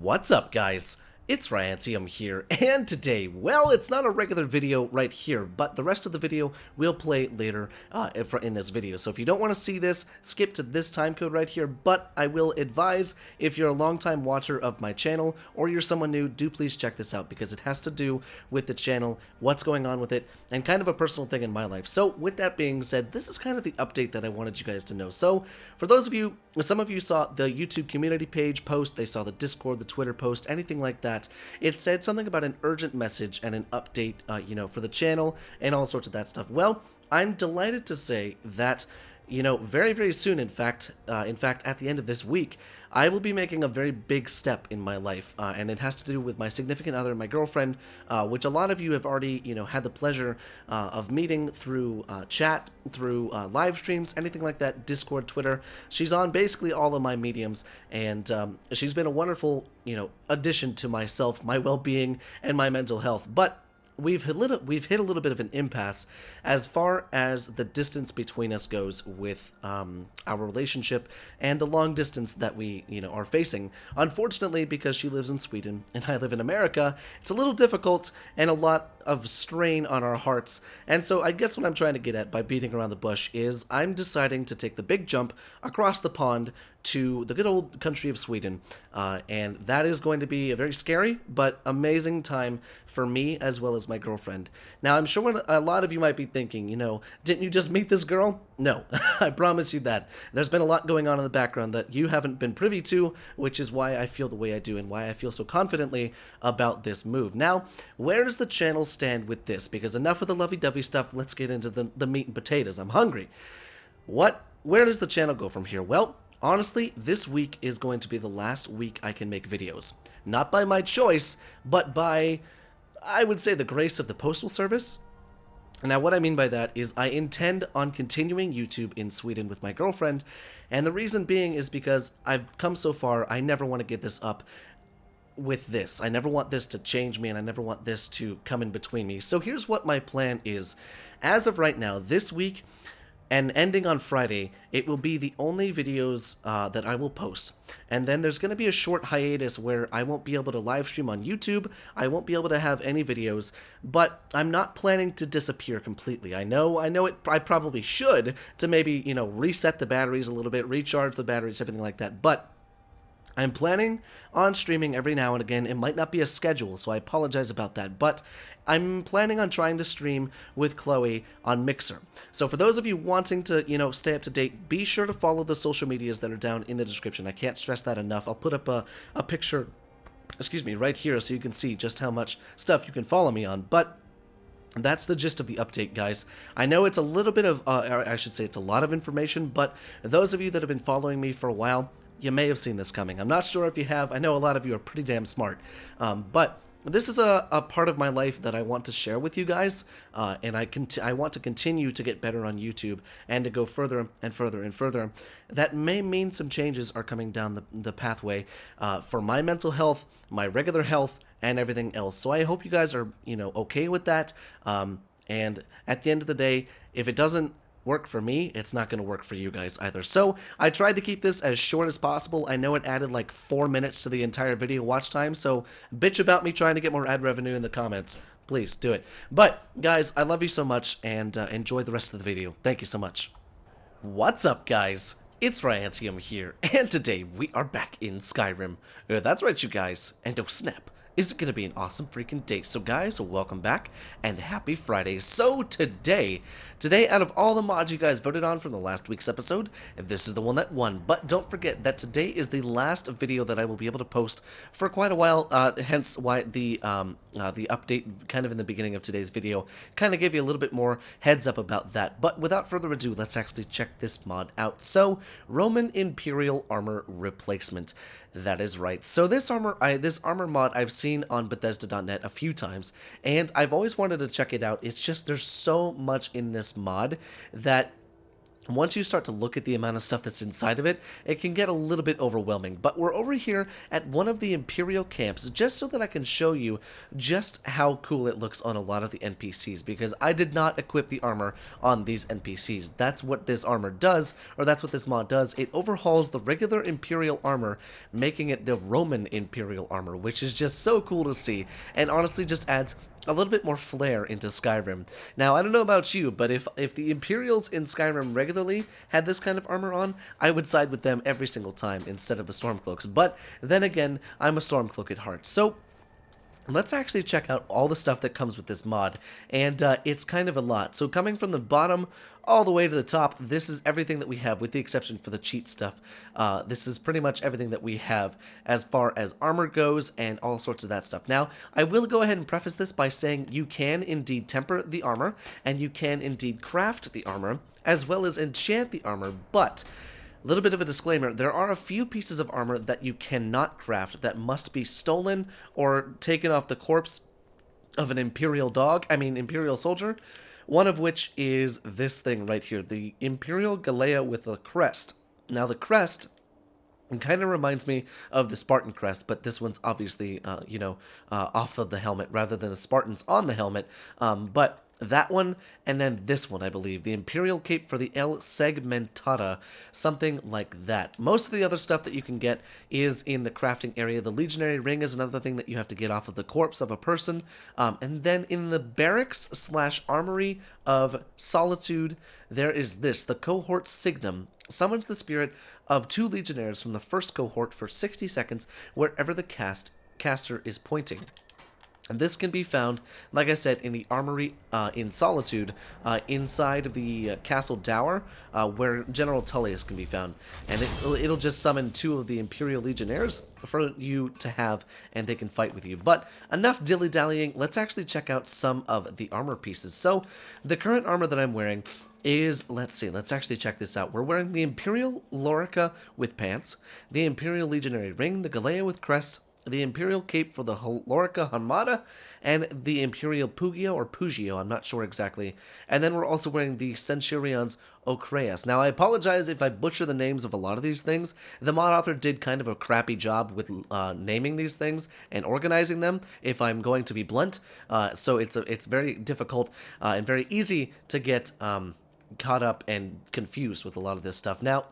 What's up, guys? It's Ryantium here, and today, well, it's not a regular video right here, but the rest of the video we'll play later in this video. So if you don't want to see this, skip to this time code right here, but I will advise, if you're a longtime watcher of my channel, or you're someone new, do please check this out, because it has to do with the channel, what's going on with it, and kind of a personal thing in my life. So with that being said, this is kind of the update that I wanted you guys to know. So for those of you, some of you saw the YouTube community page post, they saw the Discord, the Twitter post, anything like that. It said something about an urgent message and an update, for the channel and all sorts of that stuff. Well, I'm delighted to say that, very, very soon, in fact, at the end of this week, I will be making a very big step in my life, and it has to do with my significant other, my girlfriend, which a lot of you have already, had the pleasure of meeting through chat, through live streams, anything like that, Discord, Twitter. She's on basically all of my mediums, and she's been a wonderful, addition to myself, my well-being, and my mental health. But we've hit a little bit of an impasse as far as the distance between us goes with our relationship and the long distance that we are facing. Unfortunately, because she lives in Sweden and I live in America, it's a little difficult and a lot of strain on our hearts. And so I guess what I'm trying to get at by beating around the bush is I'm deciding to take the big jump across the pond to the good old country of Sweden, and that is going to be a very scary but amazing time for me as well as my girlfriend. Now, I'm sure a lot of you might be thinking, didn't you just meet this girl? No, I promise you that. There's been a lot going on in the background that you haven't been privy to, which is why I feel the way I do and why I feel so confidently about this move. Now, where does the channel stand with this? Because enough of the lovey-dovey stuff, let's get into the meat and potatoes. I'm hungry. Where does the channel go from here? Well, honestly, this week is going to be the last week I can make videos. Not by my choice, but by, I would say, the grace of the Postal Service. Now, what I mean by that is I intend on continuing YouTube in Sweden with my girlfriend, and the reason being is because I've come so far, I never want to get this up with this. I never want this to change me, and I never want this to come in between me. So here's what my plan is. As of right now, this week, and ending on Friday, it will be the only videos that I will post. And then there's going to be a short hiatus where I won't be able to live stream on YouTube, I won't be able to have any videos, but I'm not planning to disappear completely. I know I probably should, to maybe, reset the batteries a little bit, recharge the batteries, everything like that, but I'm planning on streaming every now and again. It might not be a schedule, so I apologize about that, but I'm planning on trying to stream with Chloe on Mixer. So for those of you wanting to, stay up to date, be sure to follow the social medias that are down in the description. I can't stress that enough. I'll put up a picture, right here so you can see just how much stuff you can follow me on, but that's the gist of the update, guys. I know it's a little bit of, I should say it's a lot of information, but those of you that have been following me for a while, you may have seen this coming. I'm not sure if you have. I know a lot of you are pretty damn smart. But this is a part of my life that I want to share with you guys, and I want to continue to get better on YouTube and to go further and further and further. That may mean some changes are coming down the pathway for my mental health, my regular health, and everything else. So I hope you guys are, okay with that. And at the end of the day, if it doesn't work for me, it's not going to work for you guys either. So I tried to keep this as short as possible. I know it added like 4 minutes to the entire video watch time, so bitch about me trying to get more ad revenue in the comments. Please do it. But guys, I love you so much, and enjoy the rest of the video. Thank you so much. What's up, guys? It's Ryantium here, and today we are back in Skyrim. That's right, you guys, and oh snap, is it going to be an awesome freaking day? So guys, welcome back, and happy Friday. So today, out of all the mods you guys voted on from the last week's episode, this is the one that won. But don't forget that today is the last video that I will be able to post for quite a while, hence why the update kind of in the beginning of today's video kind of gave you a little bit more heads up about that. But without further ado, let's actually check this mod out. So, Roman Imperial Armor Replacement. That is right. So this armor mod I've seen on Bethesda.net a few times, and I've always wanted to check it out. It's just there's so much in this mod that once you start to look at the amount of stuff that's inside of it, it can get a little bit overwhelming. But we're over here at one of the Imperial camps, just so that I can show you just how cool it looks on a lot of the NPCs, because I did not equip the armor on these NPCs. That's what this armor does, or that's what this mod does. It overhauls the regular Imperial armor, making it the Roman Imperial armor, which is just so cool to see, and honestly just adds a little bit more flair into Skyrim. Now, I don't know about you, but if the Imperials in Skyrim regularly had this kind of armor on, I would side with them every single time instead of the Stormcloaks. But then again, I'm a Stormcloak at heart. So let's actually check out all the stuff that comes with this mod, and it's kind of a lot. So coming from the bottom all the way to the top, this is everything that we have, with the exception for the cheat stuff. This is pretty much everything that we have as far as armor goes and all sorts of that stuff. Now, I will go ahead and preface this by saying you can indeed temper the armor, and you can indeed craft the armor, as well as enchant the armor, but a little bit of a disclaimer, there are a few pieces of armor that you cannot craft that must be stolen or taken off the corpse of an Imperial Imperial soldier, one of which is this thing right here, the Imperial Galea with a crest. Now the crest kind of reminds me of the Spartan crest, but this one's obviously, off of the helmet rather than the Spartans on the helmet, but that one, and then this one, I believe, the Imperial Cape for the El Segmentata, something like that. Most of the other stuff that you can get is in the crafting area. The Legionary Ring is another thing that you have to get off of the corpse of a person. And then in the barracks/armory of Solitude, there is this, the Cohort Signum. Summons the spirit of 2 legionnaires from the first cohort for 60 seconds wherever the caster is pointing. And this can be found, like I said, in the armory in Solitude, inside of the castle dower, where General Tullius can be found. And it'll just summon 2 of the Imperial Legionnaires for you to have, and they can fight with you. But enough dilly-dallying, let's actually check out some of the armor pieces. So, the current armor that I'm wearing is, let's actually check this out. We're wearing the Imperial Lorica with pants, the Imperial Legionary Ring, the Galea with crest, the Imperial Cape for the Lorica Hemara, and the Imperial Pugio, or Pugio, I'm not sure exactly. And then we're also wearing the Centurions Armor. Now, I apologize if I butcher the names of a lot of these things. The mod author did kind of a crappy job with naming these things and organizing them, if I'm going to be blunt. So it's very difficult and very easy to get caught up and confused with a lot of this stuff. Now,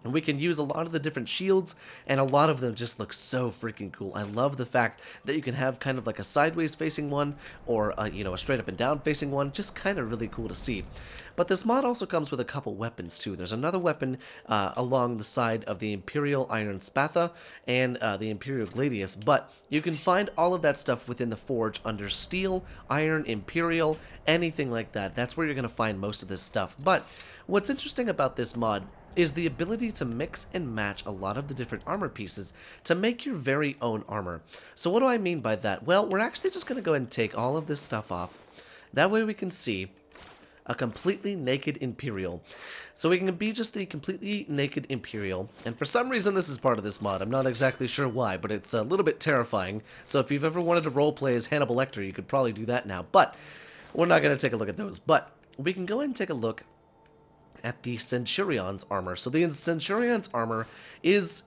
and we can use a lot of the different shields, and a lot of them just look so freaking cool. I love the fact that you can have kind of like a sideways facing one, or a straight up and down facing one. Just kind of really cool to see. But this mod also comes with a couple weapons too. There's another weapon along the side of the Imperial Iron Spatha and the Imperial Gladius, but you can find all of that stuff within the forge under Steel, Iron, Imperial, anything like that. That's where you're going to find most of this stuff. But what's interesting about this mod is the ability to mix and match a lot of the different armor pieces to make your very own armor. So what do I mean by that? Well, we're actually just going to go ahead and take all of this stuff off. That way we can see a completely naked Imperial. So we can be just the completely naked Imperial, and for some reason this is part of this mod. I'm not exactly sure why, but it's a little bit terrifying. So if you've ever wanted to roleplay as Hannibal Lecter, you could probably do that now, but we're not going to take a look at those. But we can go ahead and take a look at the Centurions Armor. So the Centurions Armor is,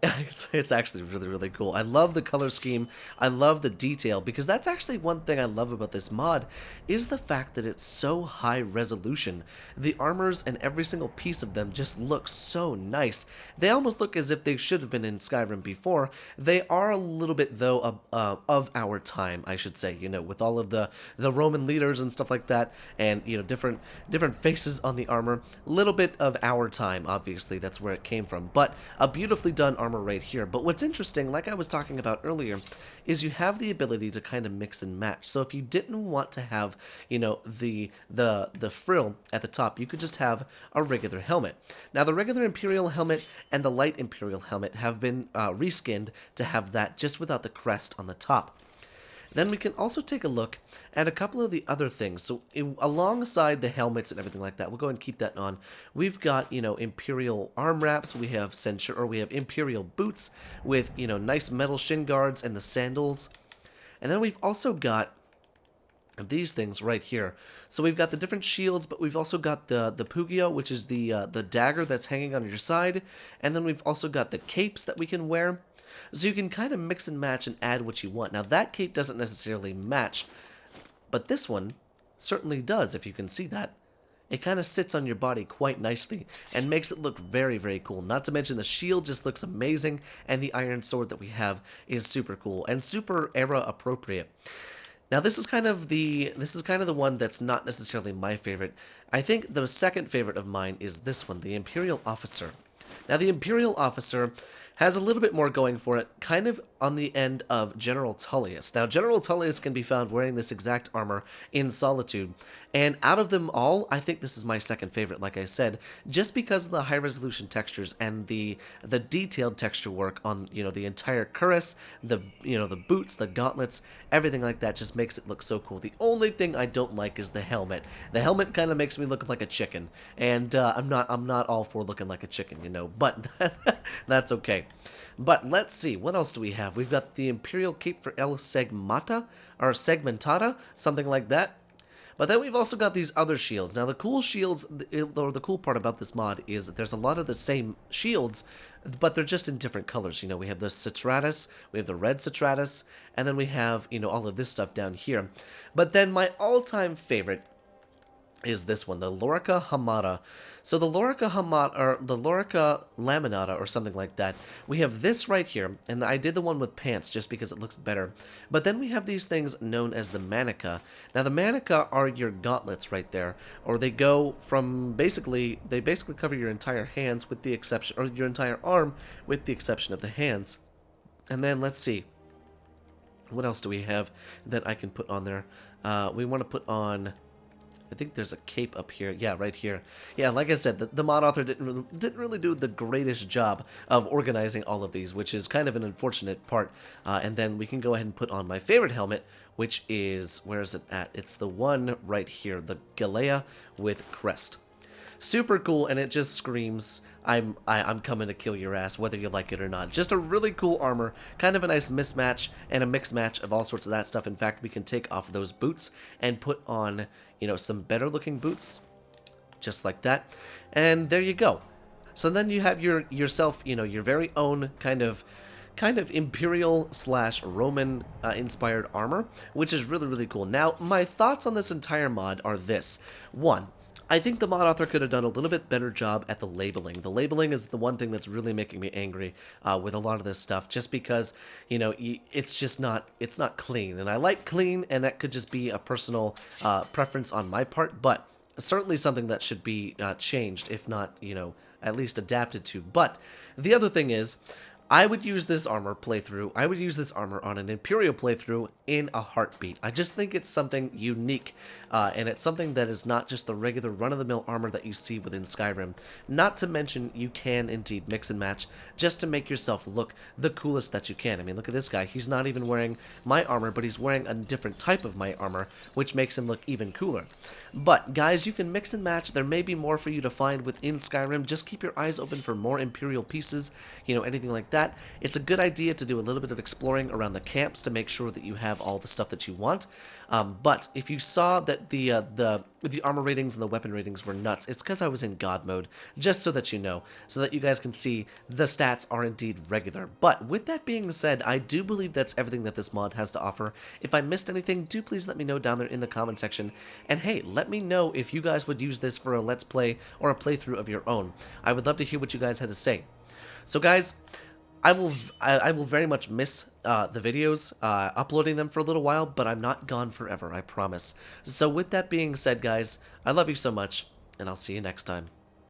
it's actually really, really cool. I love the color scheme. I love the detail, because that's actually one thing I love about this mod, is the fact that it's so high resolution. The armors and every single piece of them just look so nice. They almost look as if they should have been in Skyrim before. They are a little bit, though, of our time, I should say, with all of the Roman leaders and stuff like that, and, different faces on the armor. A little bit of our time, obviously, that's where it came from, but a beautifully done armor right here. But what's interesting, like I was talking about earlier, is you have the ability to kind of mix and match. So if you didn't want to have, the frill at the top, you could just have a regular helmet. Now, the regular Imperial helmet and the light Imperial helmet have been reskinned to have that just without the crest on the top. Then we can also take a look at a couple of the other things. So alongside the helmets and everything like that, we'll go ahead and keep that on. We've got, Imperial arm wraps. We have Imperial boots with, nice metal shin guards and the sandals. And then we've also got of these things right here. So we've got the different shields, but we've also got the Pugio, which is the dagger that's hanging on your side, and then we've also got the capes that we can wear. So you can kind of mix and match and add what you want. Now that cape doesn't necessarily match, but this one certainly does, if you can see that. It kind of sits on your body quite nicely and makes it look very, very cool. Not to mention the shield just looks amazing, and the iron sword that we have is super cool and super era appropriate. Now this is kind of the one that's not necessarily my favorite. I think the second favorite of mine is this one, the Imperial Officer. Now the Imperial Officer has a little bit more going for it, kind of on the end of General Tullius. Now, General Tullius can be found wearing this exact armor in Solitude, and out of them all, I think this is my second favorite, like I said, just because of the high-resolution textures and the detailed texture work on, the entire cuirass, the boots, the gauntlets, everything like that just makes it look so cool. The only thing I don't like is the helmet. The helmet kind of makes me look like a chicken, and I'm not all for looking like a chicken, but that's okay. But let's see, what else do we have? We've got the Imperial Cape for El Segmata, or Segmentada, something like that. But then we've also got these other shields. Now the cool shields, or the cool part about this mod is that there's a lot of the same shields, but they're just in different colors. We have the Citratus, we have the red Citratus, and then we have, all of this stuff down here. But then my all-time favorite is this one, the Lorica Hemara. So the Lorica Hemara, or the Lorica Laminata, or something like that, we have this right here, and I did the one with pants just because it looks better. But then we have these things known as the Manica. Now the Manica are your gauntlets right there, or they go from they basically cover your entire hands with the exception, or your entire arm with the exception of the hands. And then let's see, what else do we have that I can put on there? We want to put on, I think there's a cape up here. Yeah, right here. Yeah, like I said, the mod author didn't really do the greatest job of organizing all of these, which is kind of an unfortunate part. And then we can go ahead and put on my favorite helmet, which is, where is it at? It's the one right here, the Galea with crest. Super cool, and it just screams, I'm coming to kill your ass, whether you like it or not. Just a really cool armor, kind of a nice mismatch, and a mixed match of all sorts of that stuff. In fact, we can take off those boots and put on, some better looking boots, just like that. And there you go. So then you have yourself, your very own kind of Imperial / Roman inspired armor, which is really, really cool. Now, my thoughts on this entire mod are this. One, I think the mod author could have done a little bit better job at the labeling. The labeling is the one thing that's really making me angry with a lot of this stuff, just because, it's just not, it's not clean. And I like clean, and that could just be a personal preference on my part, but certainly something that should be changed, if not, at least adapted to. But the other thing is, I would use this armor playthrough, I would use this armor on an Imperial playthrough in a heartbeat. I just think it's something unique, and it's something that is not just the regular run-of-the-mill armor that you see within Skyrim. Not to mention, you can indeed mix and match just to make yourself look the coolest that you can. I mean, look at this guy. He's not even wearing my armor, but he's wearing a different type of my armor, which makes him look even cooler. But, guys, you can mix and match. There may be more for you to find within Skyrim. Just keep your eyes open for more Imperial pieces, anything like that. It's a good idea to do a little bit of exploring around the camps to make sure that you have all the stuff that you want. But if you saw that the armor ratings and the weapon ratings were nuts, it's because I was in God mode, just so that you know, so that you guys can see the stats are indeed regular. But with that being said, I do believe that's everything that this mod has to offer. If I missed anything, do please let me know down there in the comment section. And hey, let me know if you guys would use this for a Let's Play or a playthrough of your own. I would love to hear what you guys had to say. So guys, I will very much miss the videos, uploading them for a little while, but I'm not gone forever, I promise. So with that being said, guys, I love you so much, and I'll see you next time.